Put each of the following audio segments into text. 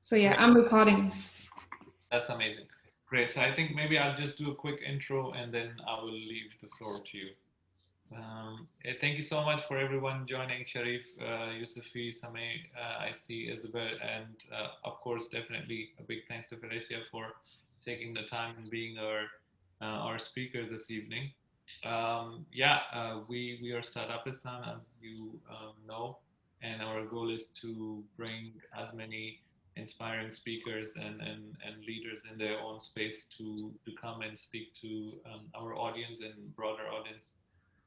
So yeah, Great. I'm recording. That's amazing. Great. So I think maybe I'll just do a quick intro and then I will leave the floor to you. Thank you so much for everyone joining. Sharif, Yusufi, Sameh, I see Isabel, and of course, definitely a big thanks to Felicia for taking the time and being our speaker this evening. We are Startupistan, as you know, and our goal is to bring as many inspiring speakers and leaders in their own space to come and speak to our audience and broader audience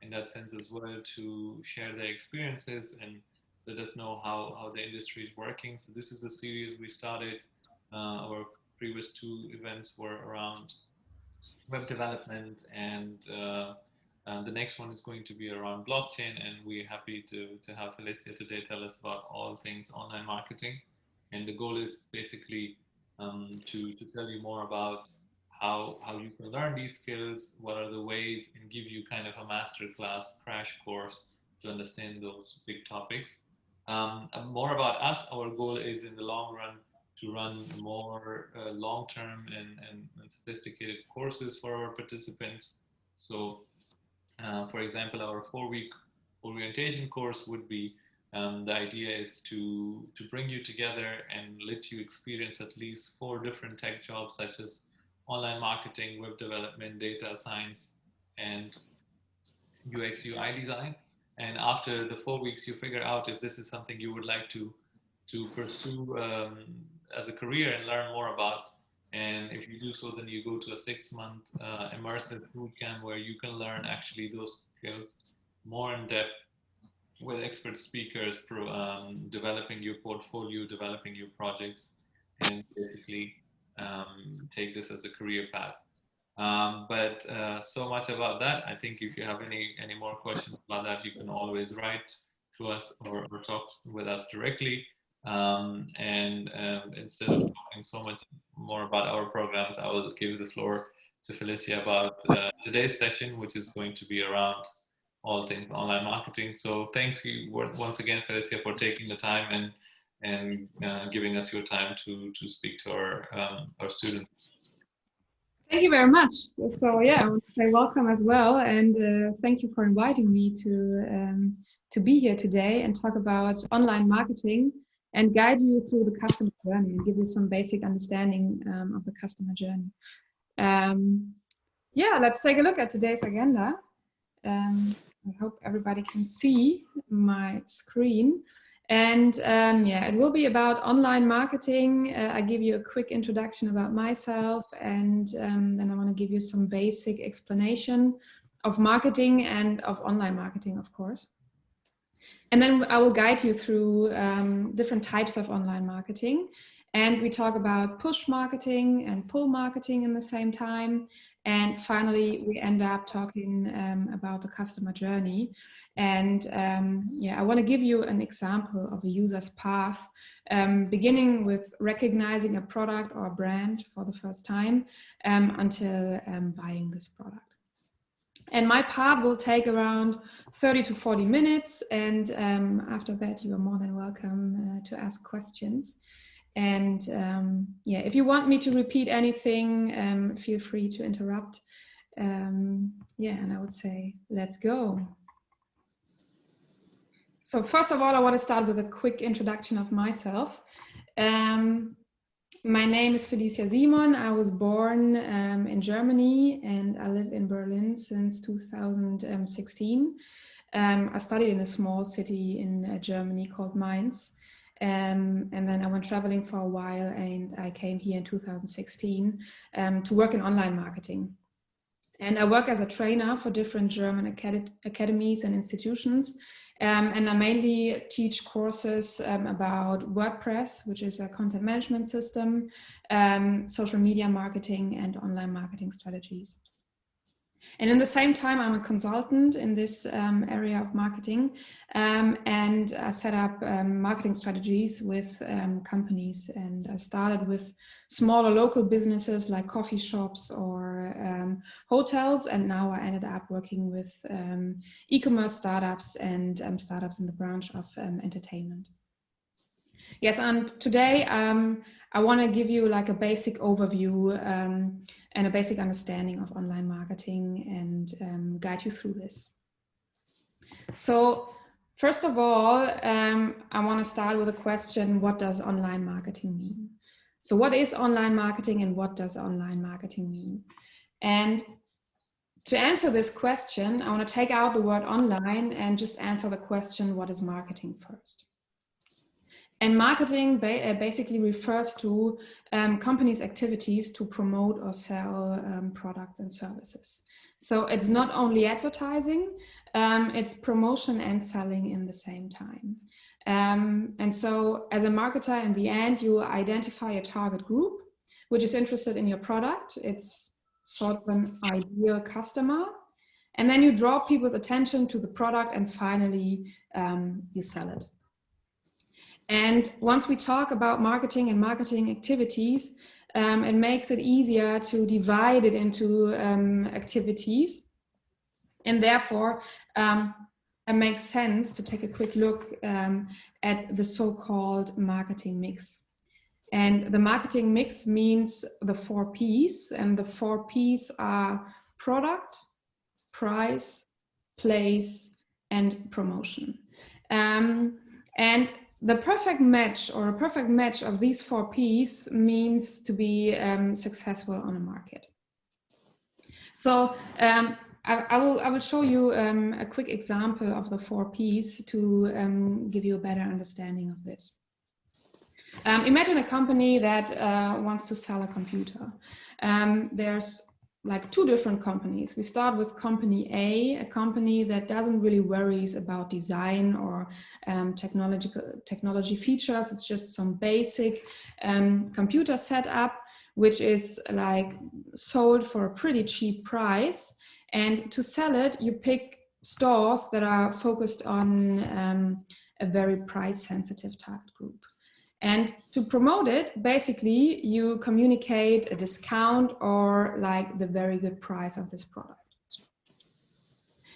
in that sense as well, to share their experiences and let us know how the industry is working. So this is the series we started. Our previous two events were around web development, and the next one is going to be around blockchain. And we're happy to have Felicia today tell us about all things online marketing. And the goal is basically to tell you more about how you can learn these skills, what are the ways, and give you kind of a master class crash course to understand those big topics. And more about us, our goal is in the long run to run more long-term and sophisticated courses for our participants. So, for example, our 4-week orientation course would be the idea is to bring you together and let you experience at least 4 different tech jobs, such as online marketing, web development, data science, and UX UI design. And after the 4 weeks, you figure out if this is something you would like to pursue as a career and learn more about. And if you do so, then you go to a 6-month immersive bootcamp where you can learn actually those skills more in depth with expert speakers, developing your portfolio, developing your projects, and basically take this as a career path. But so much about that. I think if you have any more questions about that, you can always write to us or talk with us directly. And instead of talking so much more about our programs, I will give the floor to Felicia about today's session, which is going to be around all things online marketing. So thanks you once again, Felicia, for taking the time and giving us your time to speak to our students. Thank you very much. So yeah, I want to say welcome as well, and thank you for inviting me to be here today and talk about online marketing and guide you through the customer journey and give you some basic understanding of the customer journey. Yeah, let's take a look at today's agenda. I hope everybody can see my screen. And yeah, it will be about online marketing. I give you a quick introduction about myself, and then I want to give you some basic explanation of marketing and of online marketing, of course. And then I will guide you through different types of online marketing. And we talk about push marketing and pull marketing in the same time. And finally, we end up talking about the customer journey. And yeah, I want to give you an example of a user's path, beginning with recognizing a product or a brand for the first time until buying this product. And my part will take around 30 to 40 minutes. And after that, you are more than welcome to ask questions. And yeah, if you want me to repeat anything, feel free to interrupt. Yeah, and I would say, let's go. So first of all, I want to start with a quick introduction of myself. My name is Felicia Simon. I was born in Germany and I live in Berlin since 2016. I studied in a small city in Germany called Mainz. And then I went traveling for a while and I came here in 2016 to work in online marketing. And I work as a trainer for different German academies and institutions. And I mainly teach courses about WordPress, which is a content management system, social media marketing, and online marketing strategies. And in the same time, I'm a consultant in this area of marketing, and I set up marketing strategies with companies. And I started with smaller local businesses like coffee shops or hotels, and now I ended up working with e-commerce startups and startups in the branch of entertainment. Yes, and today I want to give you like a basic overview and a basic understanding of online marketing and guide you through this. So first of all, I want to start with a question: what does online marketing mean? So what is online marketing and what does online marketing mean? And to answer this question, I want to take out the word online and just answer the question: what is marketing first? And marketing basically refers to companies' activities to promote or sell products and services. So it's not only advertising, it's promotion and selling in the same time. And so as a marketer, in the end, you identify a target group which is interested in your product. It's sort of an ideal customer. And then you draw people's attention to the product and finally you sell it. And once we talk about marketing and marketing activities, it makes it easier to divide it into activities. And therefore, it makes sense to take a quick look at the so-called marketing mix. And the marketing mix means the 4 Ps, and the 4 Ps are product, price, place, and promotion. And the perfect match or a perfect match of these 4 Ps means to be successful on a market. So I will show you a quick example of the 4 Ps to give you a better understanding of this. Imagine a company that wants to sell a computer. There's like 2 different companies. We start with company A, a company that doesn't really worries about design or technology features. It's just some basic computer setup, which is like sold for a pretty cheap price. And to sell it, you pick stores that are focused on a very price sensitive target group. And to promote it, basically, you communicate a discount or like the very good price of this product.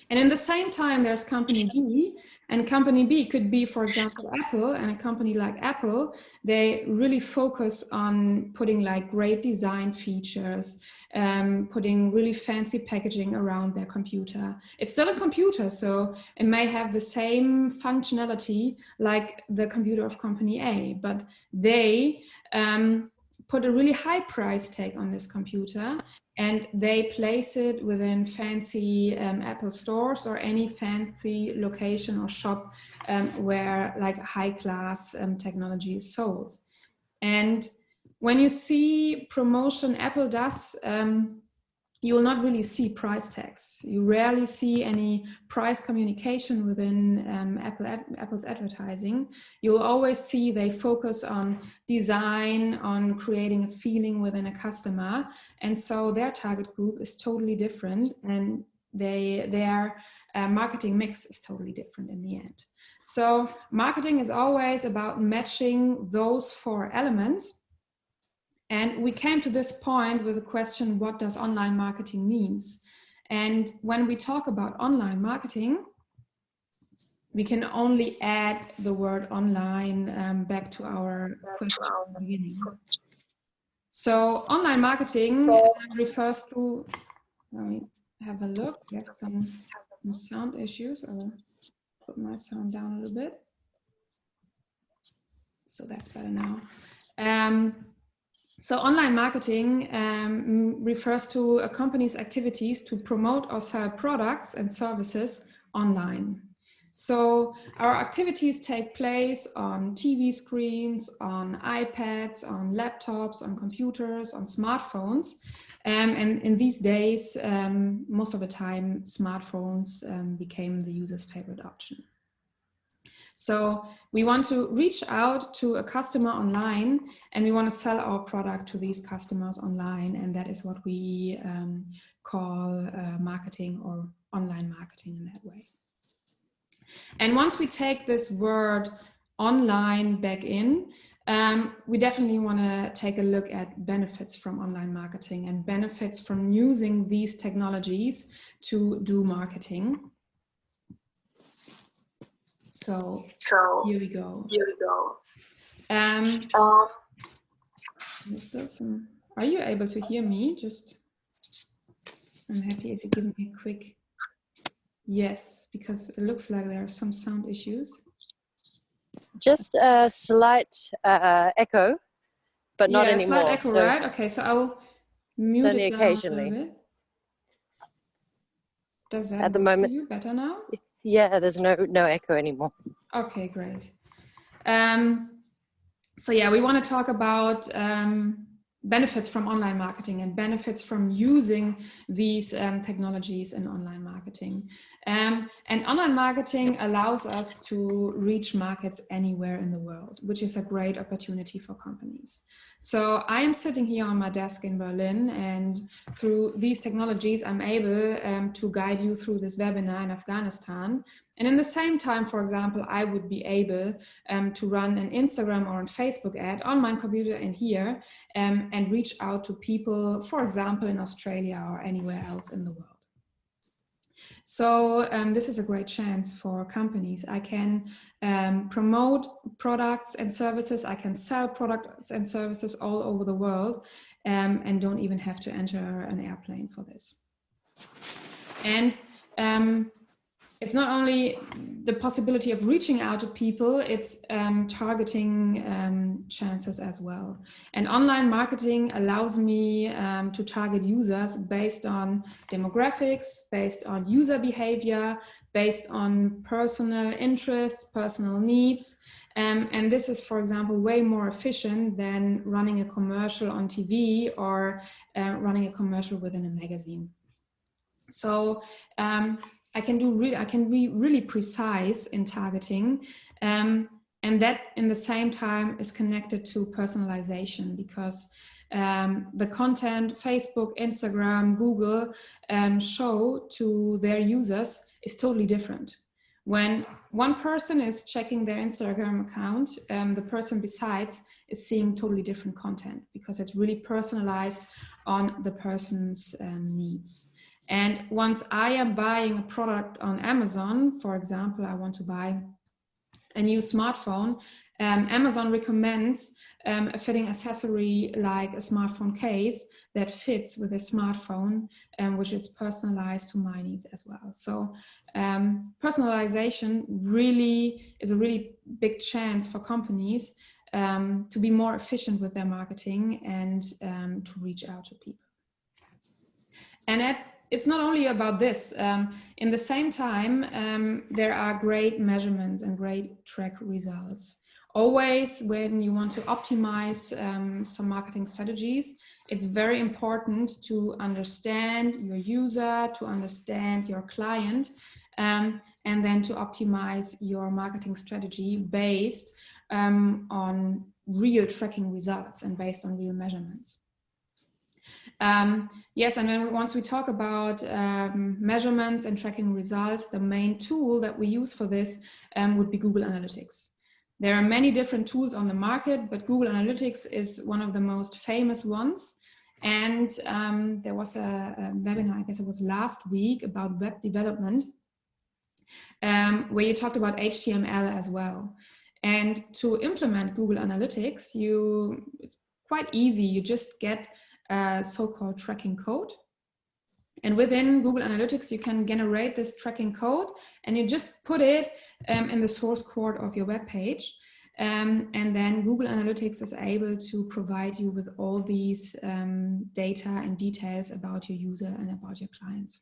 And in the same time, there's company B, and company B could be, for example, Apple. And a company like Apple, they really focus on putting like great design features, putting really fancy packaging around their computer. It's still a computer, so it may have the same functionality like the computer of company A, but they put a really high price tag on this computer, and they place it within fancy Apple stores or any fancy location or shop where like high class technology is sold. And when you see promotion Apple does, you will not really see price tags. You rarely see any price communication within Apple's advertising. You will always see they focus on design, on creating a feeling within a customer. And so their target group is totally different, and their marketing mix is totally different in the end. So marketing is always about matching those 4 elements. And we came to this point with the question, what does online marketing means? And when we talk about online marketing, we can only add the word online back to our question at the beginning. So online marketing refers to, let me have a look. We have some sound issues. I will put my sound down a little bit. So that's better now. So online marketing refers to a company's activities to promote or sell products and services online. So our activities take place on TV screens, on iPads, on laptops, on computers, on smartphones. And in these days, most of the time, smartphones became the user's favorite option. So we want to reach out to a customer online, and we want to sell our product to these customers online. And that is what we call marketing or online marketing in that way. And once we take this word online back in, we definitely want to take a look at benefits from online marketing and benefits from using these technologies to do marketing. So here we go. There's still some. Are you able to hear me? I'm happy if you give me a quick yes, because it looks like there are some sound issues. Just a slight echo, but not anymore. Slight echo, so, right? Okay, so I will mute it down occasionally. A little bit. Does that at the work moment for you better now? Yeah, there's no echo anymore. Okay, great. So yeah, we want to talk about benefits from online marketing and benefits from using these technologies in online marketing. And online marketing allows us to reach markets anywhere in the world, which is a great opportunity for companies. So I am sitting here on my desk in Berlin, and through these technologies, I'm able to guide you through this webinar in Afghanistan. And in the same time, for example, I would be able to run an Instagram or a Facebook ad on my computer and here and reach out to people, for example, in Australia or anywhere else in the world. So this is a great chance for companies. I can promote products and services. I can sell products and services all over the world and don't even have to enter an airplane for this. And it's not only the possibility of reaching out to people, it's targeting chances as well. And online marketing allows me to target users based on demographics, based on user behavior, based on personal interests, personal needs. And this is, for example, way more efficient than running a commercial on TV or running a commercial within a magazine. So I can be really precise in targeting, and that in the same time is connected to personalization, because the content Facebook, Instagram, Google show to their users is totally different. When one person is checking their Instagram account, the person besides is seeing totally different content, because it's really personalized on the person's needs. And once I am buying a product on Amazon, for example, I want to buy a new smartphone, Amazon recommends a fitting accessory like a smartphone case that fits with a smartphone, which is personalized to my needs as well. So personalization really is a really big chance for companies to be more efficient with their marketing and to reach out to people. And it's not only about this. In the same time, there are great measurements and great track results. Always when you want to optimize some marketing strategies, it's very important to understand your user, to understand your client, and then to optimize your marketing strategy based on real tracking results and based on real measurements. Yes, and then once we talk about measurements and tracking results, the main tool that we use for this would be Google Analytics. There are many different tools on the market, but Google Analytics is one of the most famous ones. And there was a webinar, I guess it was last week, about web development, where you talked about HTML as well. And to implement Google Analytics, it's quite easy. You just get so-called tracking code. And within Google Analytics, you can generate this tracking code and you just put it in the source code of your web page. And then Google Analytics is able to provide you with all these data and details about your user and about your clients,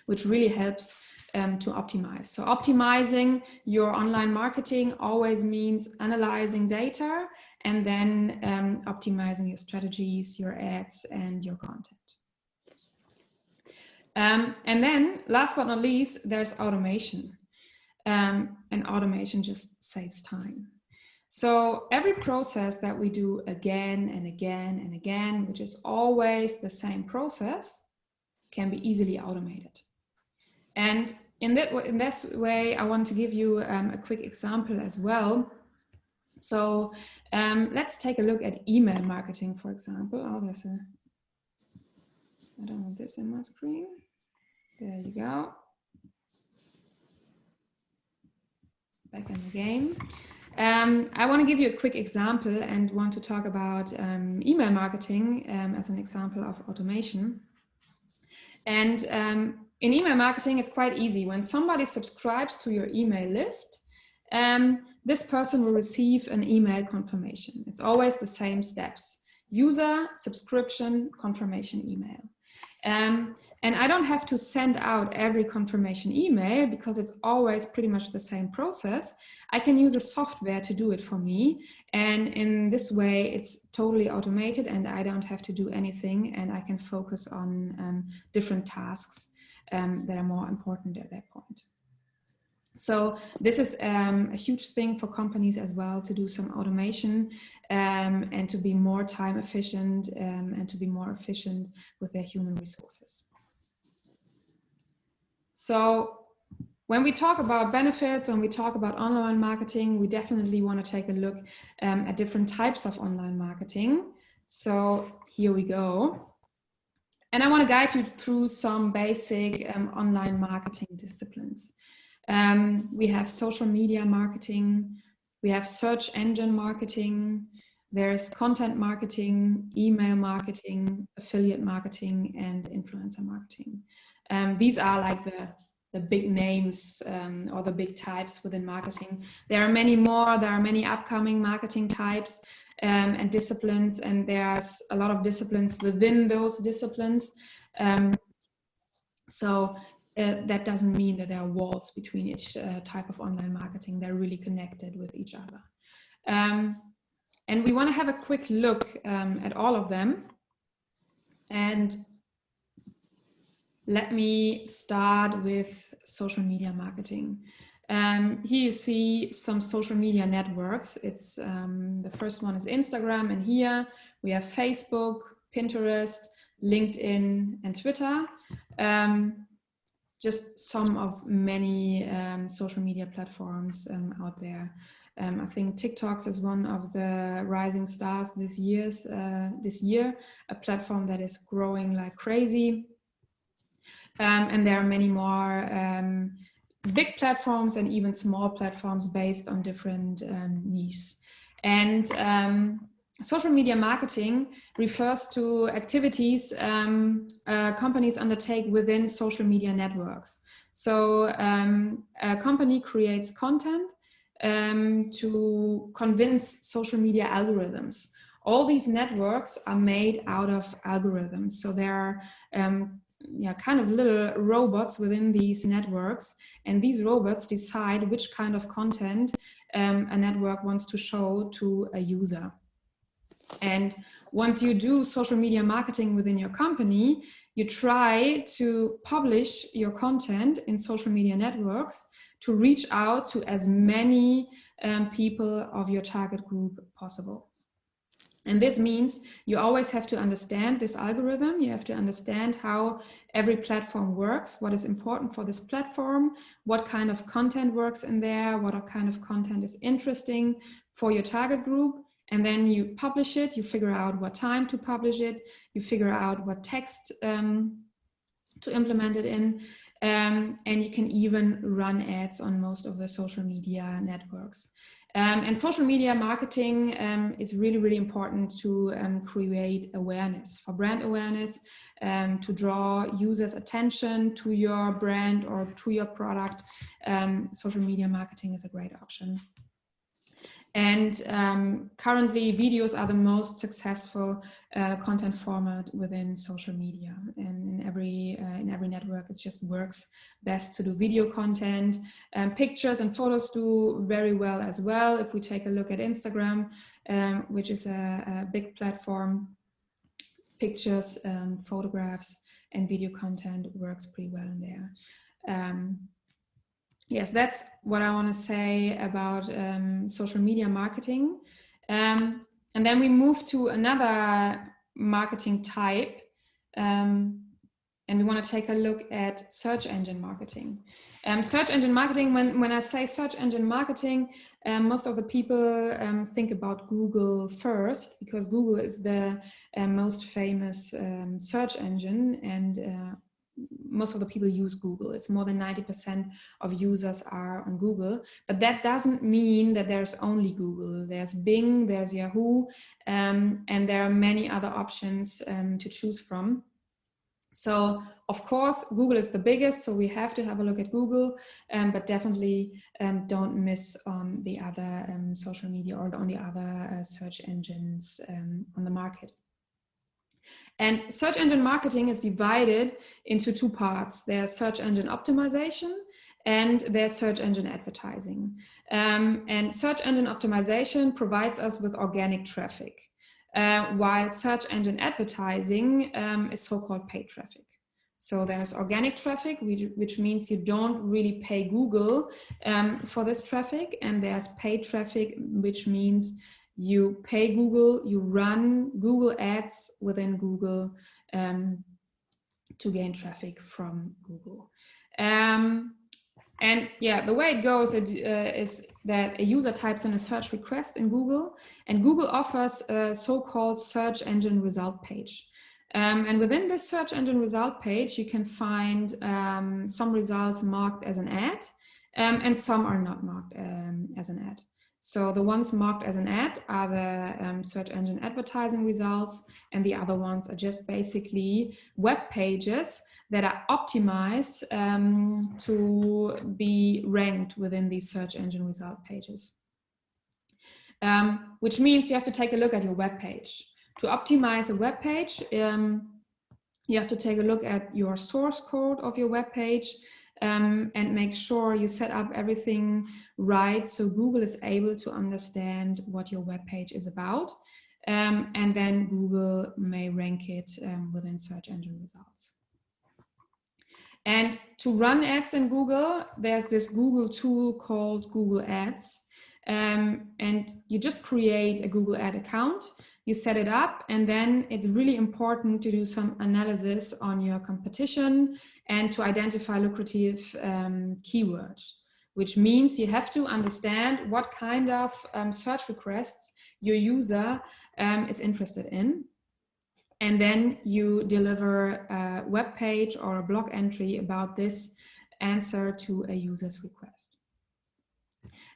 which really helps to optimize. So optimizing your online marketing always means analyzing data and then optimizing your strategies, your ads, and your content. And then last but not least, there's automation. And automation just saves time. So every process that we do again and again and again, which is always the same process, can be easily automated. And in this way, I want to give you a quick example as well. So let's take a look at email marketing, for example. Oh, I don't want this in my screen. There you go. Back in the game. I want to give you a quick example and want to talk about email marketing as an example of automation. And in email marketing, it's quite easy. When somebody subscribes to your email list, this person will receive an email confirmation. It's always the same steps: user, subscription, confirmation email. And I don't have to send out every confirmation email because it's always pretty much the same process. I can use a software to do it for me. And in this way, it's totally automated and I don't have to do anything, and I can focus on different tasks that are more important at that point. So this is a huge thing for companies as well, to do some automation and to be more time efficient and to be more efficient with their human resources. So when we talk about benefits, when we talk about online marketing, we definitely want to take a look at different types of online marketing. So here we go. And I want to guide you through some basic online marketing disciplines. We have social media marketing, we have search engine marketing, there's content marketing, email marketing, affiliate marketing, and influencer marketing. These are like the big names or the big types within marketing. There are many more, there are many upcoming marketing types and disciplines, and there's a lot of disciplines within those disciplines. That doesn't mean that there are walls between each type of online marketing. They're really connected with each other. And we want to have a quick look at all of them. And let me start with social media marketing. Here you see some social media networks. It's the first one is Instagram, and here we have Facebook, Pinterest, LinkedIn, and Twitter. Just some of many social media platforms out there. I think TikToks is one of the rising stars this year, a platform that is growing like crazy. And there are many more big platforms and even small platforms based on different niches. And social media marketing refers to activities companies undertake within social media networks. So a company creates content to convince social media algorithms. All these networks are made out of algorithms. So there are kind of little robots within these networks, and these robots decide which kind of content a network wants to show to a user. And once you do social media marketing within your company, you try to publish your content in social media networks to reach out to as many people of your target group possible. And this means you always have to understand this algorithm. You have to understand how every platform works, what is important for this platform, what kind of content works in there, what kind of content is interesting for your target group. And then you publish it, you figure out what time to publish it, you figure out what text to implement it in, and you can even run ads on most of the social media networks. And social media marketing is really, really important to create awareness, for brand awareness, to draw users' attention to your brand or to your product. Social media marketing is a great option. And currently, videos are the most successful content format within social media. And in every network, it just works best to do video content. Pictures and photos do very well as well. If we take a look at Instagram, which is a big platform, pictures, photographs, and video content works pretty well in there. Yes, that's what I want to say about social media marketing. And then we move to another marketing type. And we want to take a look at search engine marketing. Search engine marketing, when I say search engine marketing, most of the people think about Google first, because Google is the most famous search engine, and most of the people use Google. It's more than 90% of users are on Google, but that doesn't mean that there's only Google. There's Bing, there's Yahoo, and there are many other options to choose from. So of course, Google is the biggest, so we have to have a look at Google, but definitely don't miss on the other social media or on the other search engines on the market. And search engine marketing is divided into two parts. There's search engine optimization and there's search engine advertising. And search engine optimization provides us with organic traffic, while search engine advertising is so-called paid traffic. So there's organic traffic, which means you don't really pay Google for this traffic, and there's paid traffic, which means you pay Google, you run Google ads within Google to gain traffic from Google. And yeah, the way it goes is that a user types in a search request in Google, and Google offers a so-called search engine result page. And within this search engine result page, you can find some results marked as an ad, and some are not marked as an ad. So the ones marked as an ad are the search engine advertising results, and the other ones are just basically web pages that are optimized to be ranked within these search engine result pages. Which means you have to take a look at your web page. To optimize a web page, you have to take a look at your source code of your web page, and make sure you set up everything right so Google is able to understand what your web page is about, and then Google may rank it within search engine results. And to run ads in Google, there's this Google tool called Google Ads, and you just create a Google Ad account, you set it up, and then it's really important to do some analysis on your competition and to identify lucrative keywords, which means you have to understand what kind of search requests your user is interested in. And then you deliver a web page or a blog entry about this answer to a user's request.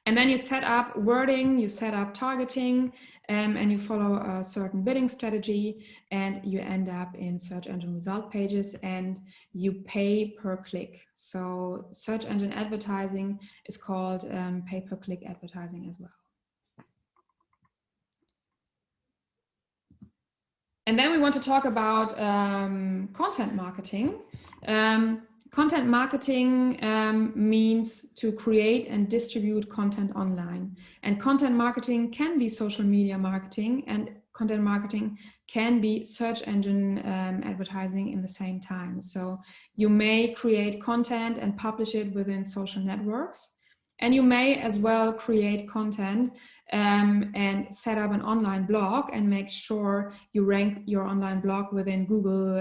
And then you set up wording, you set up targeting, and you follow a certain bidding strategy, and you end up in search engine result pages, and you pay per click. So search engine advertising is called pay per click advertising as well. And then we want to talk about content marketing. Content marketing means to create and distribute content online. And content marketing can be social media marketing, and content marketing can be search engine advertising in the same time. So you may create content and publish it within social networks. And you may as well create content and set up an online blog and make sure you rank your online blog within Google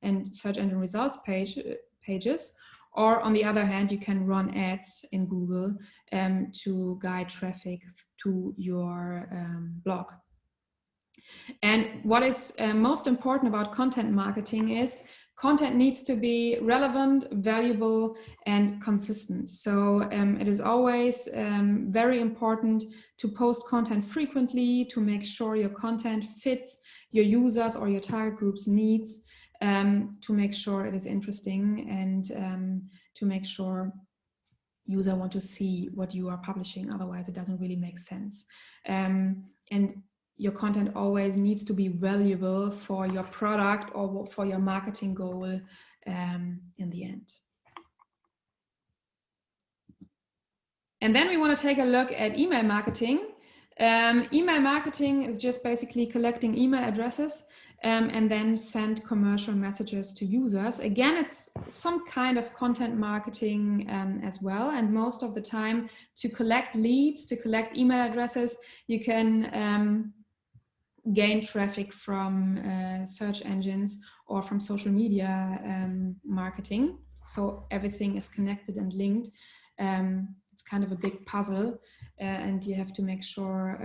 and search engine results pages. Or on the other hand, you can run ads in Google to guide traffic to your blog. And what is most important about content marketing is content needs to be relevant, valuable, and consistent. So it is always very important to post content frequently, to make sure your content fits your users or your target group's needs, to make sure it is interesting, and to make sure users want to see what you are publishing. Otherwise, it doesn't really make sense. And your content always needs to be valuable for your product or for your marketing goal in the end. And then we want to take a look at email marketing. Email marketing is just basically collecting email addresses and then send commercial messages to users. Again, it's some kind of content marketing as well. And most of the time, to collect leads, to collect email addresses, you can gain traffic from search engines or from social media marketing. So everything is connected and linked. It's kind of a big puzzle, and you have to make sure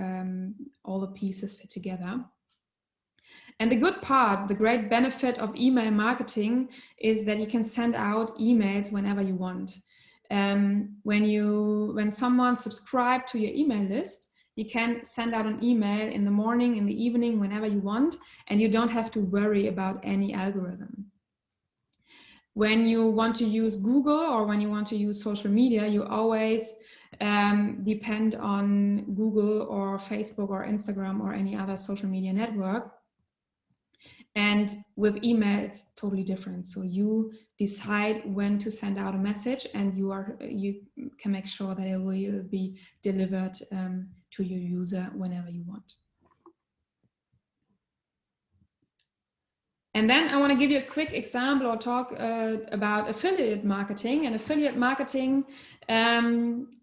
all the pieces fit together. And the good part, the great benefit of email marketing is that you can send out emails whenever you want. When someone subscribes to your email list, you can send out an email in the morning, in the evening, whenever you want, and you don't have to worry about any algorithm. When you want to use Google or when you want to use social media, you always depend on Google or Facebook or Instagram or any other social media network. And with email, it's totally different. So you decide when to send out a message, and you can make sure that it will be delivered to your user whenever you want. And then I want to give you a quick example or talk about affiliate marketing. And affiliate marketing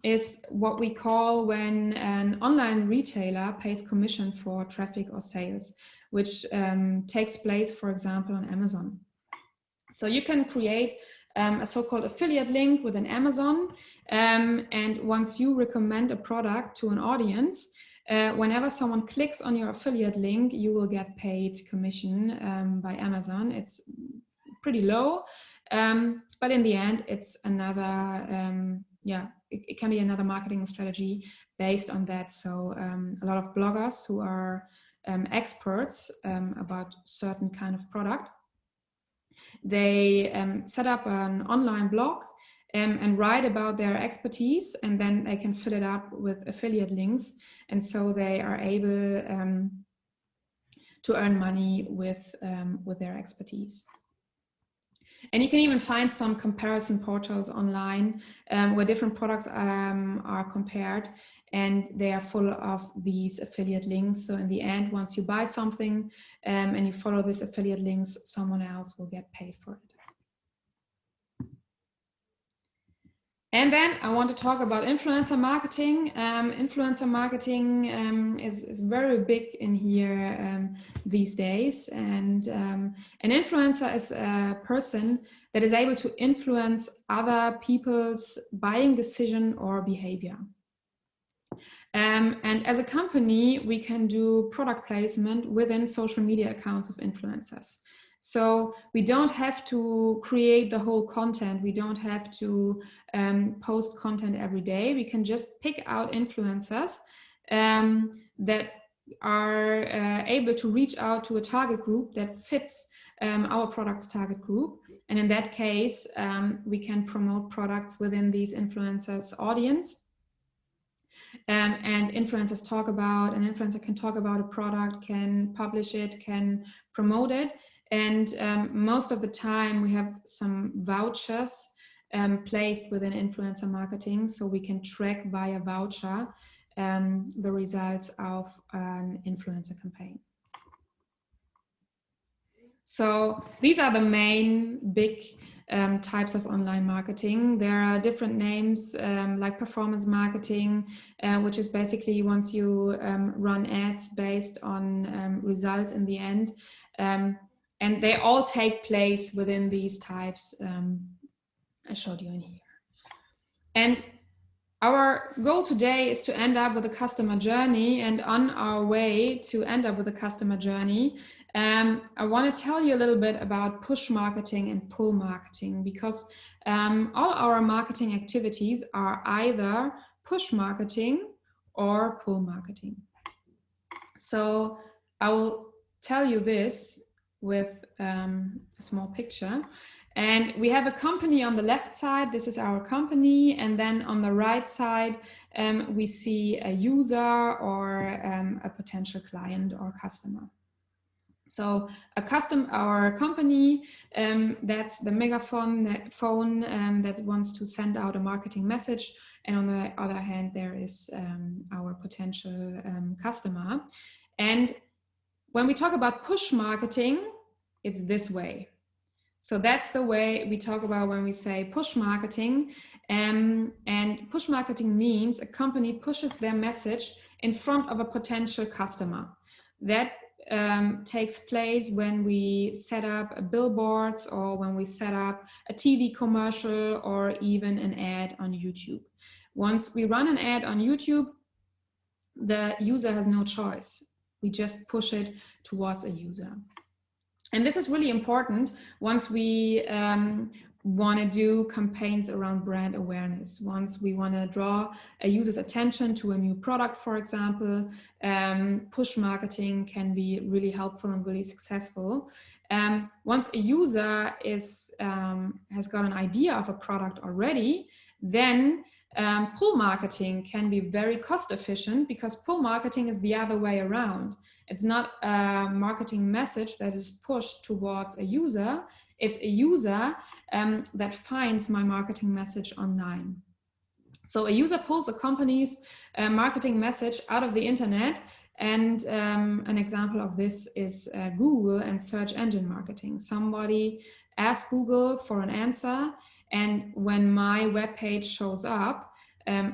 is what we call when an online retailer pays commission for traffic or sales, which takes place, for example, on Amazon. So you can create a so-called affiliate link within Amazon. And once you recommend a product to an audience, whenever someone clicks on your affiliate link, you will get paid commission by Amazon. It's pretty low, but in the end, it's another, it can be another marketing strategy based on that. So a lot of bloggers who are experts about certain kind of product, they set up an online blog and write about their expertise, and then they can fill it up with affiliate links, and so they are able to earn money with their expertise. And you can even find some comparison portals online where different products are compared, and they are full of these affiliate links. So in the end, once you buy something and you follow these affiliate links, someone else will get paid for it. And then I want to talk about influencer marketing. Influencer marketing is very big in here these days. And an influencer is a person that is able to influence other people's buying decision or behavior. And as a company, we can do product placement within social media accounts of influencers. So we don't have to create the whole content. We don't have to post content every day. We can just pick out influencers that are able to reach out to a target group that fits our product's target group. And in that case, we can promote products within these influencers' audience. And influencers talk about, an influencer can talk about a product, can publish it, can promote it. And most of the time we have some vouchers placed within influencer marketing, so we can track via voucher the results of an influencer campaign. So these are the main big types of online marketing. There are different names like performance marketing, which is basically once you run ads based on results in the end. And they all take place within these types I showed you in here. And our goal today is to end up with a customer journey, and on our way to end up with a customer journey, I want to tell you a little bit about push marketing and pull marketing, because all our marketing activities are either push marketing or pull marketing. So I will tell you this with a small picture. And we have a company on the left side. This is our company. And then on the right side, we see a user or a potential client or customer. So our company, that's the megaphone that wants to send out a marketing message. And on the other hand, there is our potential customer. And when we talk about push marketing, it's this way. So that's the way we talk about when we say push marketing. And push marketing means a company pushes their message in front of a potential customer. That takes place when we set up billboards, or when we set up a TV commercial, or even an ad on YouTube. Once we run an ad on YouTube, the user has no choice. We just push it towards a user. And this is really important once we want to do campaigns around brand awareness. Once we want to draw a user's attention to a new product, for example, push marketing can be really helpful and really successful. Once a user has got an idea of a product already, then pull marketing can be very cost efficient, because pull marketing is the other way around. It's not a marketing message that is pushed towards a user. It's a user that finds my marketing message online. So a user pulls a company's marketing message out of the internet. And an example of this is Google and search engine marketing. Somebody asks Google for an answer, and when my web page shows up,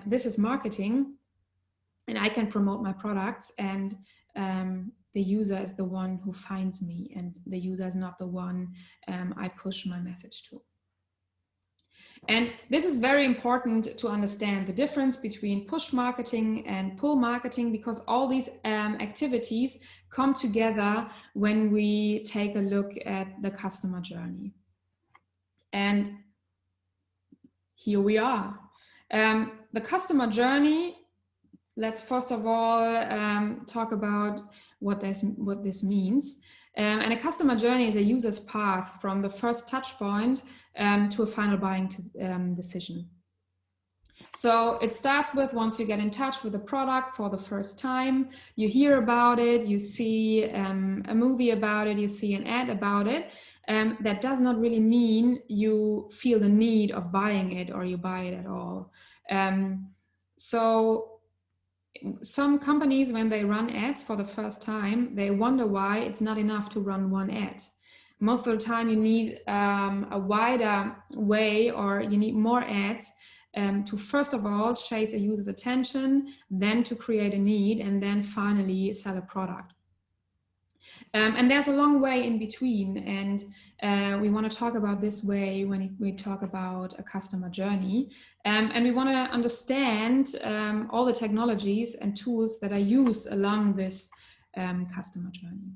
this is marketing, and I can promote my products, and the user is the one who finds me, and the user is not the one I push my message to. And this is very important to understand the difference between push marketing and pull marketing, because all these activities come together when we take a look at the customer journey. And here we are. The customer journey, let's first of all talk about what this means. And a customer journey is a user's path from the first touch point to a final buying decision. So it starts with, once you get in touch with the product for the first time, you hear about it, you see a movie about it, you see an ad about it. That does not really mean you feel the need of buying it or you buy it at all. So some companies, when they run ads for the first time, they wonder why it's not enough to run one ad. Most of the time you need a wider way, or you need more ads to first of all chase a user's attention, then to create a need, and then finally sell a product. And there's a long way in between, and we want to talk about this way when we talk about a customer journey. And we want to understand all the technologies and tools that are used along this customer journey.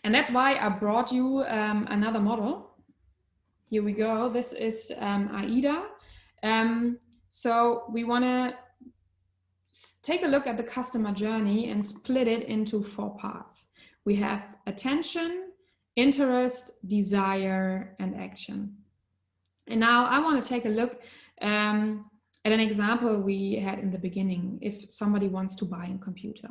And that's why I brought you another model. Here we go. This is AIDA. So we want to take a look at the customer journey and split it into 4 parts. We have attention, interest, desire, and action. And now I want to take a look at an example we had in the beginning. If somebody wants to buy a computer.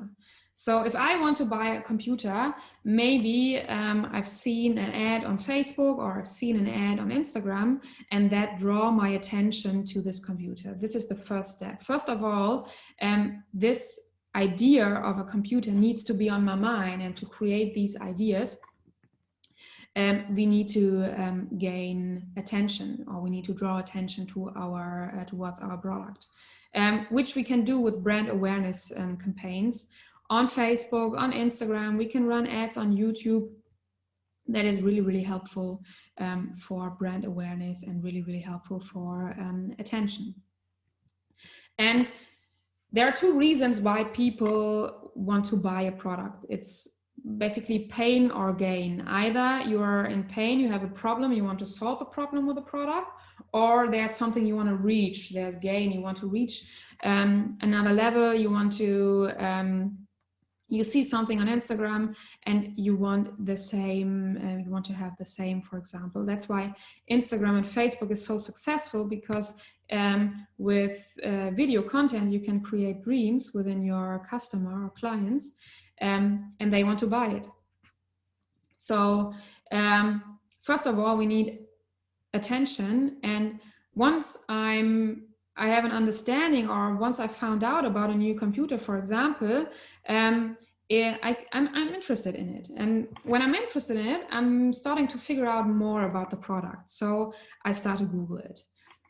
So if I want to buy a computer, maybe I've seen an ad on Facebook, or I've seen an ad on Instagram, and that draw my attention to this computer. This is the first step. First of all, this idea of a computer needs to be on my mind, and to create these ideas, we need to gain attention, or we need to draw attention to towards our product, which we can do with brand awareness campaigns on Facebook, on Instagram. We can run ads on YouTube. That is really, really helpful for brand awareness, and really, really helpful for attention. And there are 2 reasons why people want to buy a product. It's basically pain or gain. Either you are in pain, you have a problem, you want to solve a problem with a product, or there's something you want to reach. There's gain, you want to reach another level, you want to you see something on Instagram and you want the same, you want to have the same, for example. That's why Instagram and Facebook is so successful, because with video content, you can create dreams within your customer or clients, and they want to buy it. So first of all, we need attention. And once I have an understanding, or once I found out about a new computer, for example, I'm interested in it. And when I'm interested in it, I'm starting to figure out more about the product. So I start to Google it.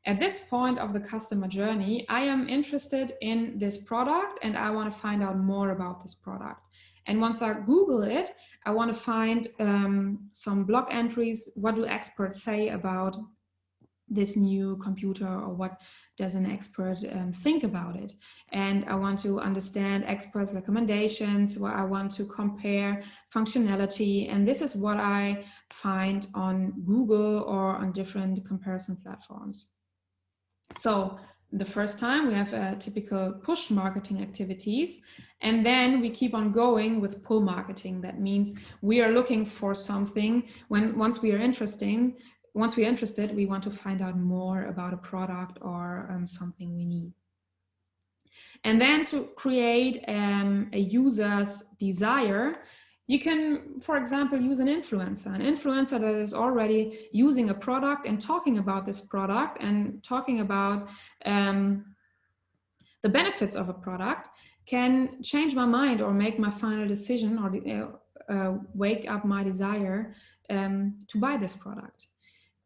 At this point of the customer journey, I am interested in this product, and I want to find out more about this product. And once I Google it, I want to find some blog entries. What do experts say about this new computer, or what does an expert think about it. And I want to understand experts' recommendations, where I want to compare functionality, and this is what I find on Google or on different comparison platforms. So the first time we have typical push marketing activities, and then we keep on going with pull marketing. That means we are looking for something. Once we are interested, we want to find out more about a product or something we need. And then to create a user's desire, you can, for example, use an influencer that is already using a product and talking about this product and talking about the benefits of a product can change my mind or make my final decision, or wake up my desire to buy this product.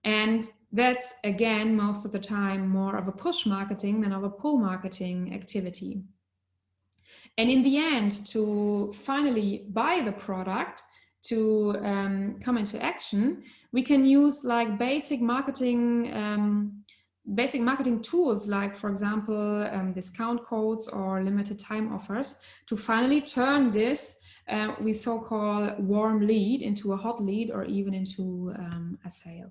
And that's, again, most of the time more of a push marketing than of a pull marketing activity. And in the end, to finally buy the product, to come into action, we can use like basic marketing tools, like, for example, discount codes or limited time offers, to finally turn this we so-called warm lead into a hot lead, or even into a sale.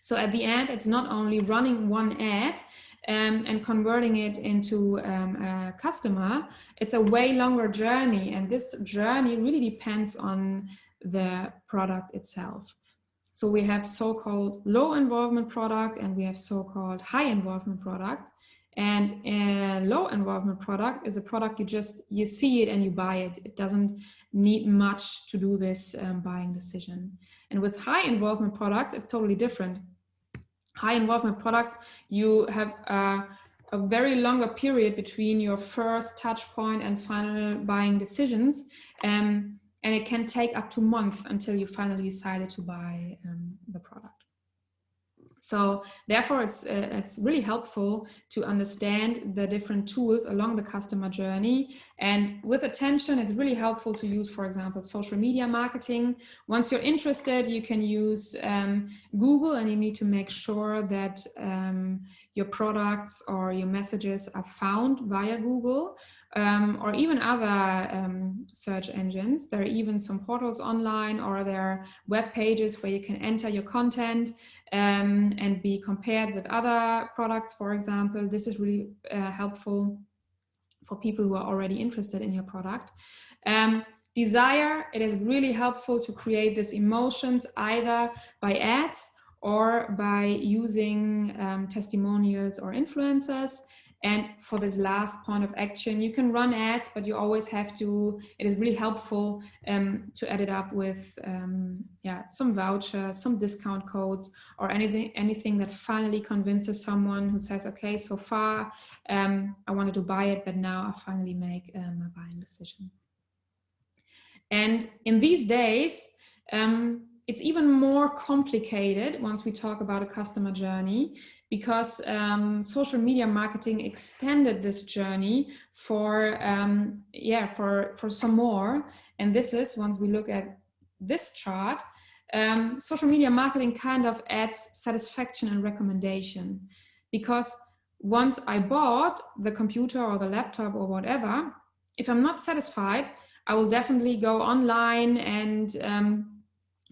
So at the end, it's not only running one ad and converting it into a customer, it's a way longer journey. And this journey really depends on the product itself. So we have so-called low involvement product, and we have so-called high involvement product. And a low involvement product is a product you see it and you buy it. It doesn't need much to do this buying decision. And with high involvement products, it's totally different. High involvement products, you have a very longer period between your first touch point and final buying decisions. And it can take up to a month until you finally decided to buy the product. So therefore, it's really helpful to understand the different tools along the customer journey. And with attention, it's really helpful to use, for example, social media marketing. Once you're interested, you can use Google, and you need to make sure that your products or your messages are found via Google. Or even other search engines. There are even some portals online, or there are web pages where you can enter your content and be compared with other products, for example. This is really helpful for people who are already interested in your product. Desire, it is really helpful to create these emotions either by ads or by using testimonials or influencers. And for this last point of action, you can run ads, but you always have to, it is really helpful to add it up with some vouchers, some discount codes, or anything that finally convinces someone who says, okay, so far I wanted to buy it, but now I finally make my buying decision. And in these days, it's even more complicated once we talk about a customer journey, because social media marketing extended this journey for some more. And this is, once we look at this chart, social media marketing kind of adds satisfaction and recommendation, because once I bought the computer or the laptop or whatever, if I'm not satisfied, I will definitely go online and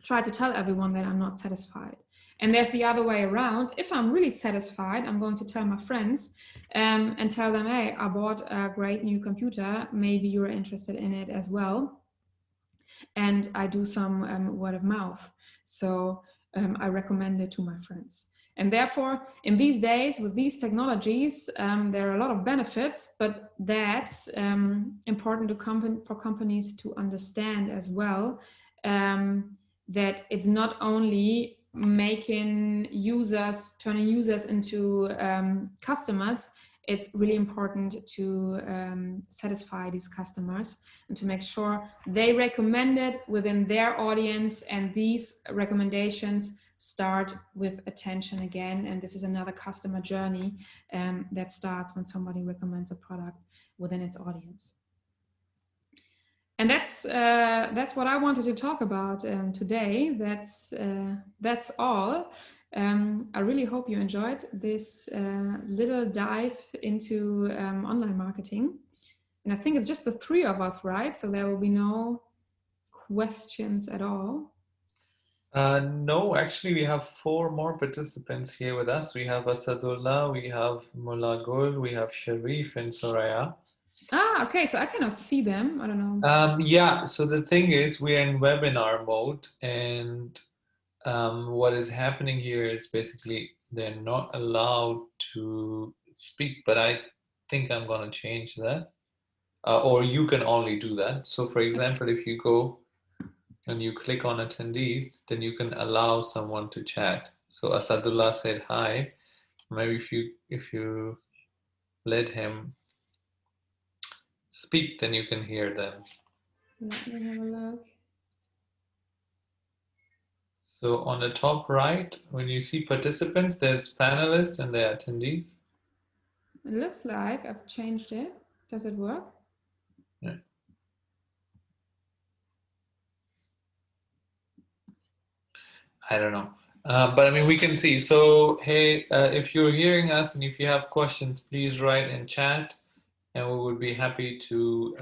try to tell everyone that I'm not satisfied. And there's the other way around. If I'm really satisfied, I'm going to tell my friends and tell them, hey, I bought a great new computer. Maybe you're interested in it as well. And I do some word of mouth. So I recommend it to my friends. And therefore, in these days, with these technologies, there are a lot of benefits, but that's important for companies to understand as well, that it's not only turning users into customers. It's really important to satisfy these customers and to make sure they recommend it within their audience, and these recommendations start with attention again. And this is another customer journey that starts when somebody recommends a product within its audience. And that's what I wanted to talk about today. That's all. I really hope you enjoyed this little dive into online marketing. And I think it's just the three of us, right? So there will be no questions at all. No, actually, we have 4 more participants here with us. We have Asadullah, we have Mullah Gul, we have Sharif and Soraya. Ah, okay, so I cannot see them. I don't know. Yeah, so the thing is, we're in webinar mode, and what is happening here is basically they're not allowed to speak, but I think I'm going to change that. Or you can only do that. So, for example, if you go and you click on attendees, then you can allow someone to chat. So Asadullah said hi. Maybe if you let him speak, then you can hear them. Let me have a look. So on the top right, when you see participants, there's panelists and there are attendees. It looks like I've changed it. Does it work? Yeah. I don't know. But I mean, we can see. So, hey, if you're hearing us and if you have questions, please write in chat, and we would be happy to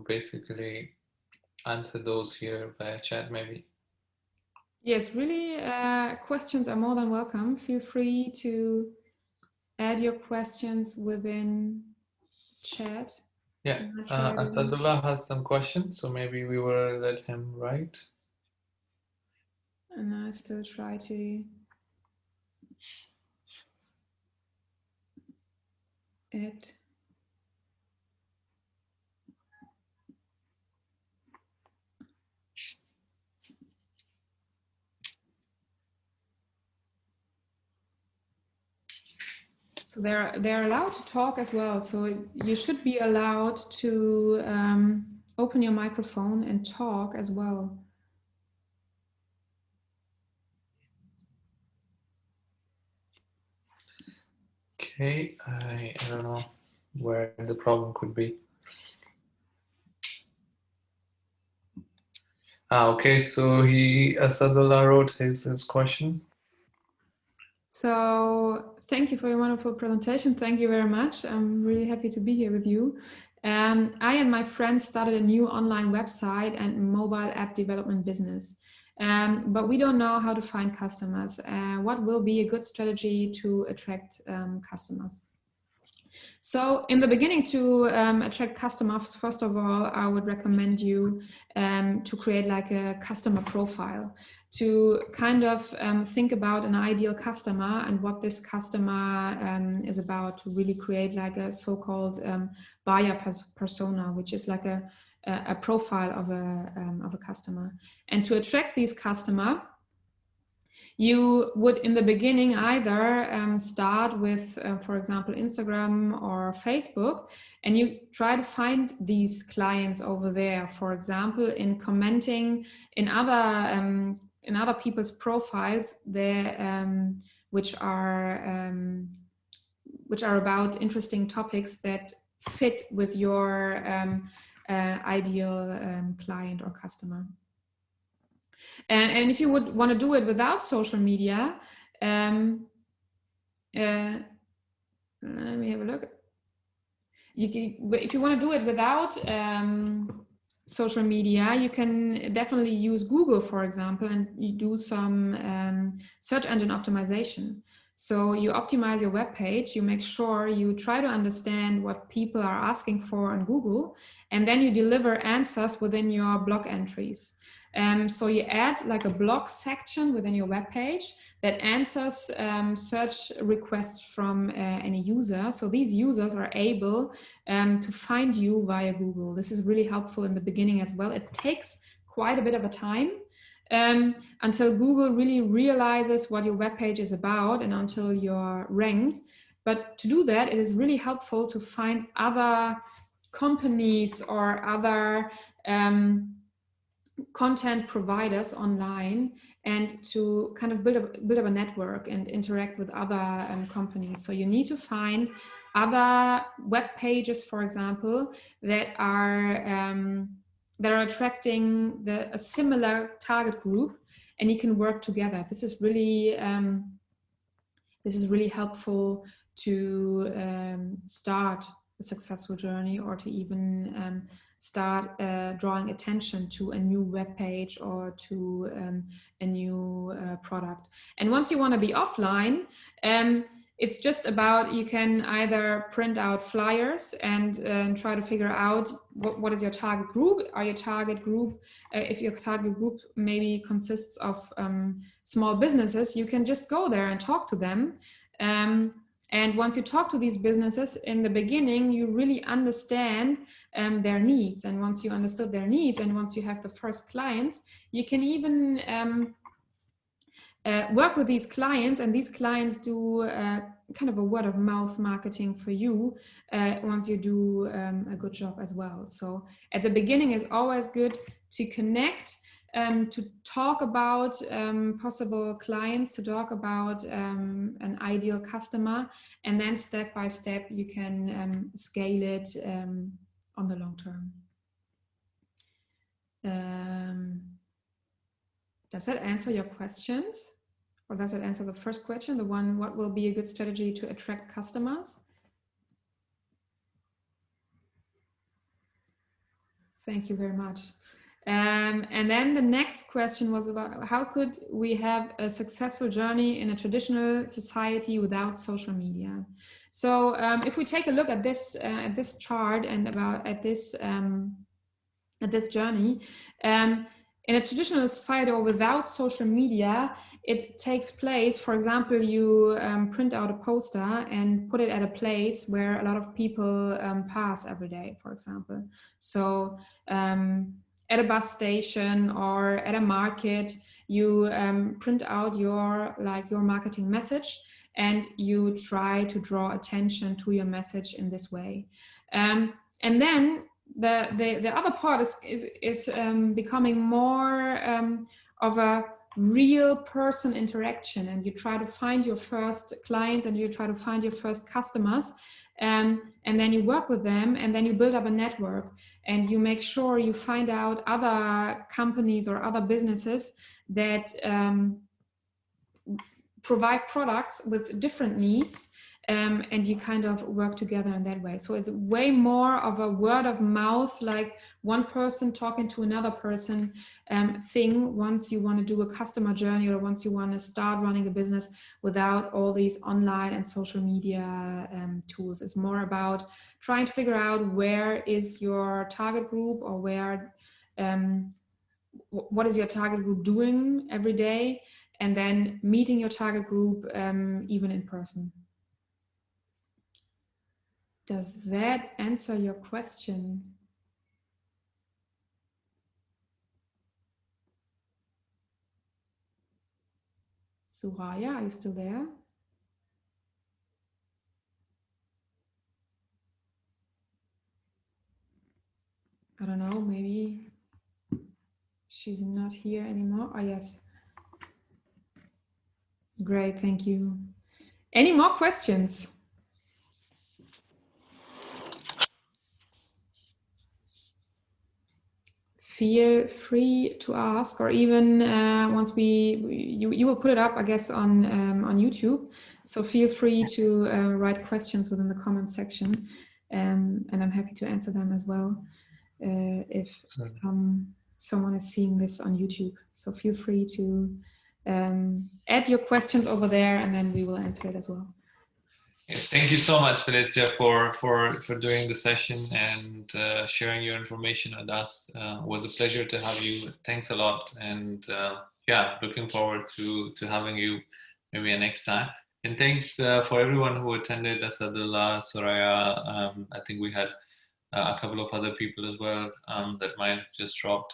basically answer those here via chat, maybe. Yes, really, questions are more than welcome. Feel free to add your questions within chat. Yeah, Asadullah has some questions, so maybe we will let him write. And I still try to add. So they're allowed to talk as well. So you should be allowed to open your microphone and talk as well. Okay, I don't know where the problem could be. Okay, so Asadullah wrote his question. So thank you for your wonderful presentation. Thank you very much. I'm really happy to be here with you. I and my friends started a new online website and mobile app development business. But we don't know how to find customers. What will be a good strategy to attract customers? So in the beginning, to attract customers, first of all, I would recommend you to create like a customer profile, to kind of think about an ideal customer and what this customer is about, to really create like a so-called buyer persona, which is like a profile of a customer. And to attract these customers, you would in the beginning either start with, for example, Instagram or Facebook, and you try to find these clients over there, for example, in commenting in other people's profiles there, which are about interesting topics that fit with your ideal client or customer. And if you would want to do it without social media, let me have a look. If you want to do it without social media, you can definitely use Google, for example, and you do some search engine optimization. So you optimize your web page, you make sure you try to understand what people are asking for on Google, and then you deliver answers within your blog entries. So you add like a blog section within your web page that answers search requests from any user. So these users are able to find you via Google. This is really helpful in the beginning as well. It takes quite a bit of a time until Google really realizes what your web page is about and until you're ranked. But to do that, it is really helpful to find other companies or other content providers online and to kind of build up a network and interact with other companies. So you need to find other web pages, for example, that are attracting a similar target group, and you can work together. This is really helpful to start a successful journey, or to even start drawing attention to a new web page or to a new product. And once you want to be offline, it's just about, you can either print out flyers and try to figure out what is your target group. Are your target group, if your target group maybe consists of small businesses, you can just go there and talk to them. And once you talk to these businesses in the beginning, you really understand their needs. And once you understood their needs, and once you have the first clients, you can even work with these clients, and these clients do kind of a word of mouth marketing for you once you do a good job as well. So at the beginning, it's always good to connect, to talk about possible clients, to talk about an ideal customer, and then step by step you can scale it on the long term. Does that answer your questions? Or does it answer the first question, the one, what will be a good strategy to attract customers? Thank you very much. And then the next question was about how could we have a successful journey in a traditional society without social media? So if we take a look at this chart and at this journey, in a traditional society or without social media, it takes place, for example, you print out a poster and put it at a place where a lot of people pass every day, for example. So at a bus station or at a market, you print out your marketing message, and you try to draw attention to your message in this way. And then the other part is becoming more of a real person interaction, and you try to find your first clients and you try to find your first customers, and then you work with them, and then you build up a network, and you make sure you find out other companies or other businesses that provide products with different needs, and you kind of work together in that way. So it's way more of a word of mouth, like one person talking to another person thing, once you want to do a customer journey or once you want to start running a business without all these online and social media tools. It's more about trying to figure out where is your target group, or where what is your target group doing every day, and then meeting your target group even in person. Does that answer your question? Suraya, are you still there? I don't know, maybe she's not here anymore. Oh, yes. Great, thank you. Any more questions? Feel free to ask, or even once you will put it up, I guess, on YouTube. So feel free to write questions within the comment section, and I'm happy to answer them as well if someone is seeing this on YouTube. So feel free to add your questions over there, and then we will answer it as well. Thank you so much, Felicia, for doing the session and sharing your information with us. It was a pleasure to have you. Thanks a lot, and yeah, looking forward to having you maybe a next time. And thanks for everyone who attended, Asadullah, Soraya. I think we had a couple of other people as well that might have just dropped.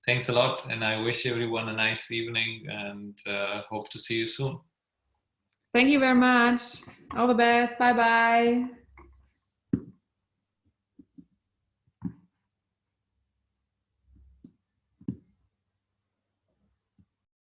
Thanks a lot, and I wish everyone a nice evening, and hope to see you soon. Thank you very much. All the best. Bye-bye.